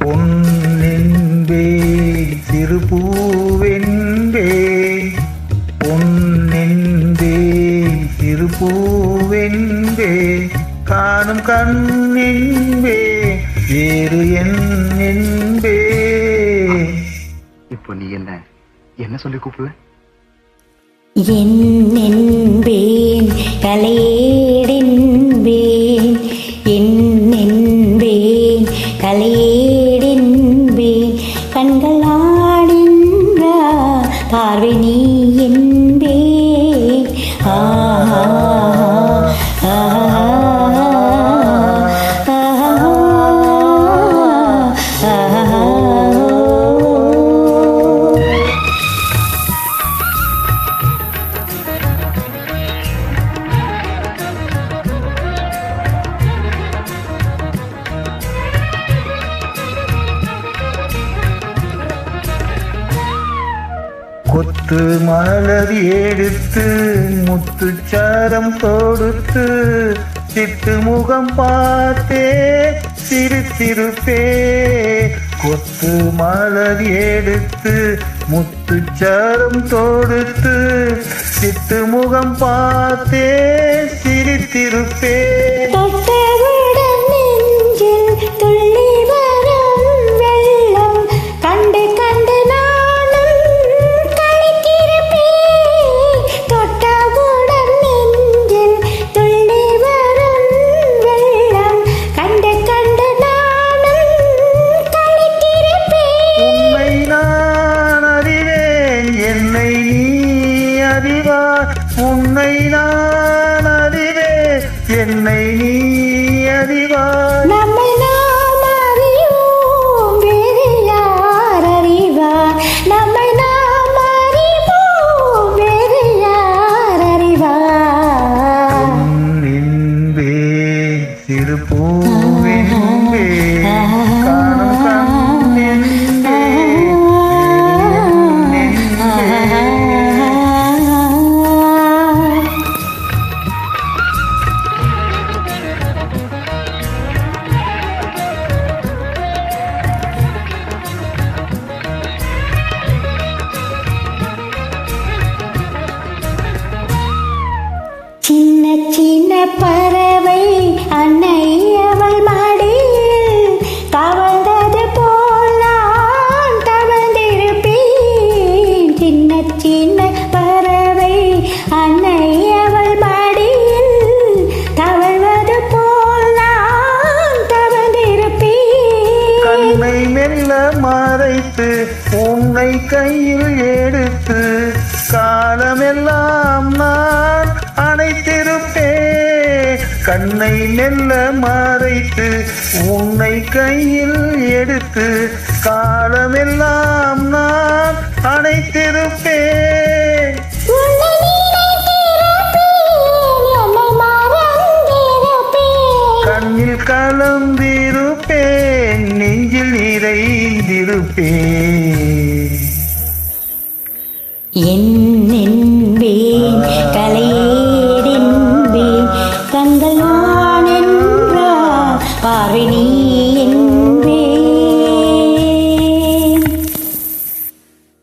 பொன்னென்பே திருப்பூவென்பே பொன்னென்பே திருப்பூவென்பே காணும் கண்ணென்பே வேறு என்பே. இப்போ நீ என்ன சொல்லி கூப்பிடுவ? என்னென்பேன் கலையேடென்பேன் என்னென்பேன் கலையேடென்பேன் கண்களாடின்றா பார்வை நீ என்பேன். ஆஹா கொத்து மலர் எடுத்து முத்துச்சாரம் கொடுத்து சிட்டு முகம் பார்த்தே சிரித்திருப்பே. கொத்து மலர் எடுத்து முத்துச்சாரம் தொடுத்து சிட்டு முகம் பார்த்தே சிரித்திருப்பே. உன்னை நான் அறிவேன் என்னை நீ அறிவாய். நம்மை நாம் அறிவோம் வேறு யார் அறிவார்? நம்மை நாம் அறிவோம் வேறு யார் அறிவார்? என்பே சிறு பூவென்பே காணும் கண்ணென்பே சின்ன சின்ன பறவை அன்னை அவள் மடியில் தவழ்ந்தது போல் நான் தவழ்ந்திருப்பேன். சின்ன சின்ன பறவை அன்னை அவள் மடியில் தவழ்வது போல் நான் தவழ்ந்திருப்பேன். கண்ணை மெல்ல மறைத்து உன்னை கையில் எடுத்து காலமெல்லாம் நான் அணைத்திருப்பேன். கண்ணை மெல்ல மறைத்து உன்னை கையில் எடுத்து காலமெல்லாம் நான் அணைத்திருப்பேன். கண்ணில் கலந்திருப்பேன் நெஞ்சில் நிறைந்திருப்பேன். என்